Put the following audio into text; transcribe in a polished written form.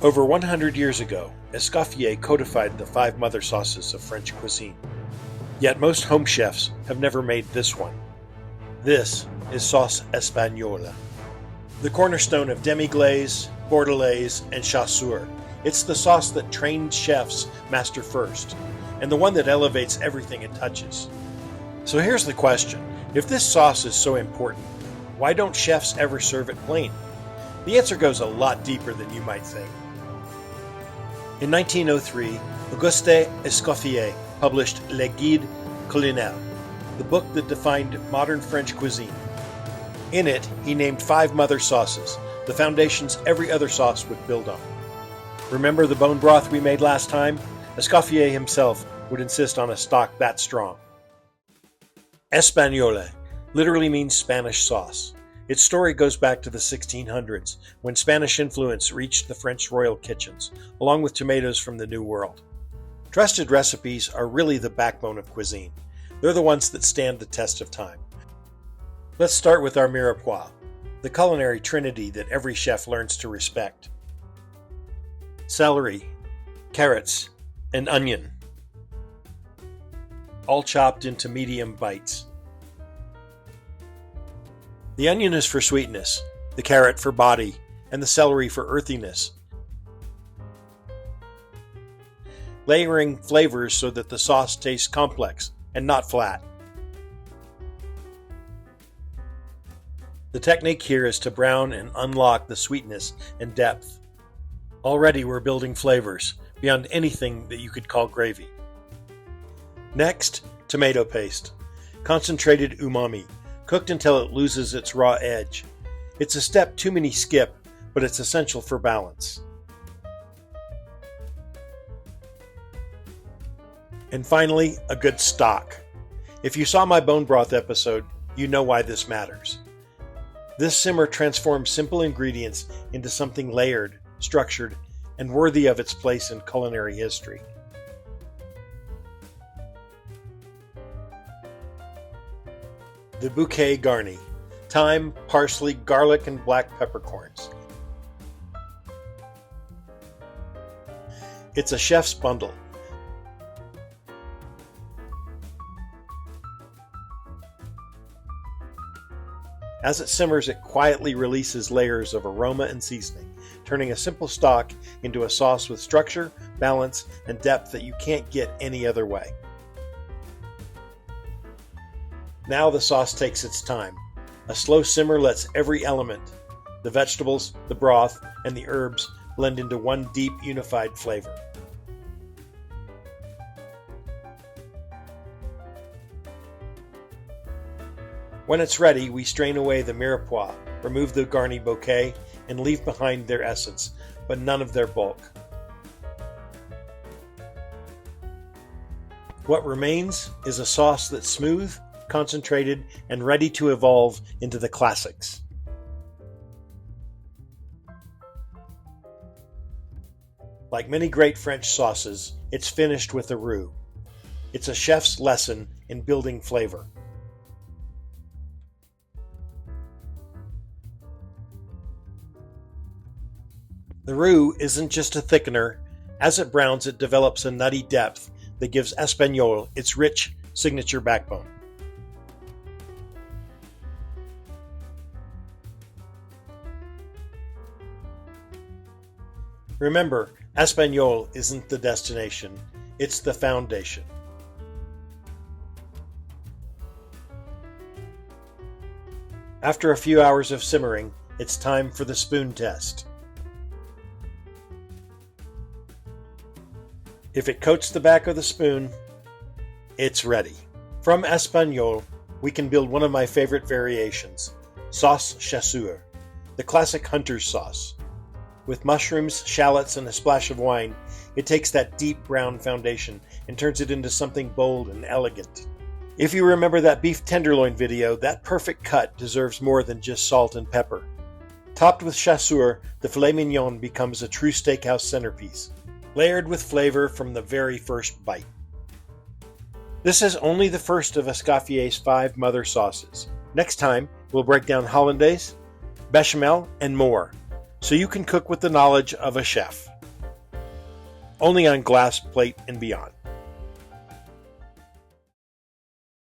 Over 100 years ago, Escoffier codified the 5 mother sauces of French cuisine. Yet most home chefs have never made this one. This is Sauce Espagnole, the cornerstone of demi-glace, Bordelaise, and Chasseur. It's the sauce that trained chefs master first, and the one that elevates everything it touches. So here's the question. If this sauce is so important, why don't chefs ever serve it plain? The answer goes a lot deeper than you might think. In 1903, Auguste Escoffier published Le Guide Culinaire, the book that defined modern French cuisine. In it, he named 5 mother sauces, the foundations every other sauce would build on. Remember the bone broth we made last time? Escoffier himself would insist on a stock that strong. Espagnole literally means Spanish sauce. Its story goes back to the 1600s, when Spanish influence reached the French royal kitchens, along with tomatoes from the New World. Trusted recipes are really the backbone of cuisine. They're the ones that stand the test of time. Let's start with our mirepoix, the culinary trinity that every chef learns to respect. Celery, carrots, and onion, all chopped into medium bites. The onion is for sweetness, the carrot for body, and the celery for earthiness, layering flavors so that the sauce tastes complex and not flat. The technique here is to brown and unlock the sweetness and depth. Already we're building flavors beyond anything that you could call gravy. Next, tomato paste, concentrated umami, cooked until it loses its raw edge. It's a step too many skip, but it's essential for balance. And finally, a good stock. If you saw my bone broth episode, you know why this matters. This simmer transforms simple ingredients into something layered, structured, and worthy of its place in culinary history. The Bouquet Garni, thyme, parsley, garlic, and black peppercorns. It's a chef's bundle. As it simmers, it quietly releases layers of aroma and seasoning, turning a simple stock into a sauce with structure, balance, and depth that you can't get any other way. Now the sauce takes its time. A slow simmer lets every element, the vegetables, the broth, and the herbs, blend into one deep, unified flavor. When it's ready, we strain away the mirepoix, remove the Garni bouquet, and leave behind their essence, but none of their bulk. What remains is a sauce that's smooth, concentrated, and ready to evolve into the classics. Like many great French sauces, it's finished with a roux. It's a chef's lesson in building flavor. The roux isn't just a thickener. As it browns, it develops a nutty depth that gives Espagnole its rich signature backbone. Remember, Espagnole isn't the destination, it's the foundation. After a few hours of simmering, it's time for the spoon test. If it coats the back of the spoon, it's ready. From Espagnole, we can build one of my favorite variations, Sauce Chasseur, the classic hunter's sauce. With mushrooms, shallots, and a splash of wine, it takes that deep brown foundation and turns it into something bold and elegant. If you remember that beef tenderloin video, that perfect cut deserves more than just salt and pepper. Topped with chasseur, the filet mignon becomes a true steakhouse centerpiece, layered with flavor from the very first bite. This is only the first of Escoffier's 5 mother sauces. Next time, we'll break down hollandaise, bechamel, and more. so you can cook with the knowledge of a chef. Only on Glass Plate and Beyond.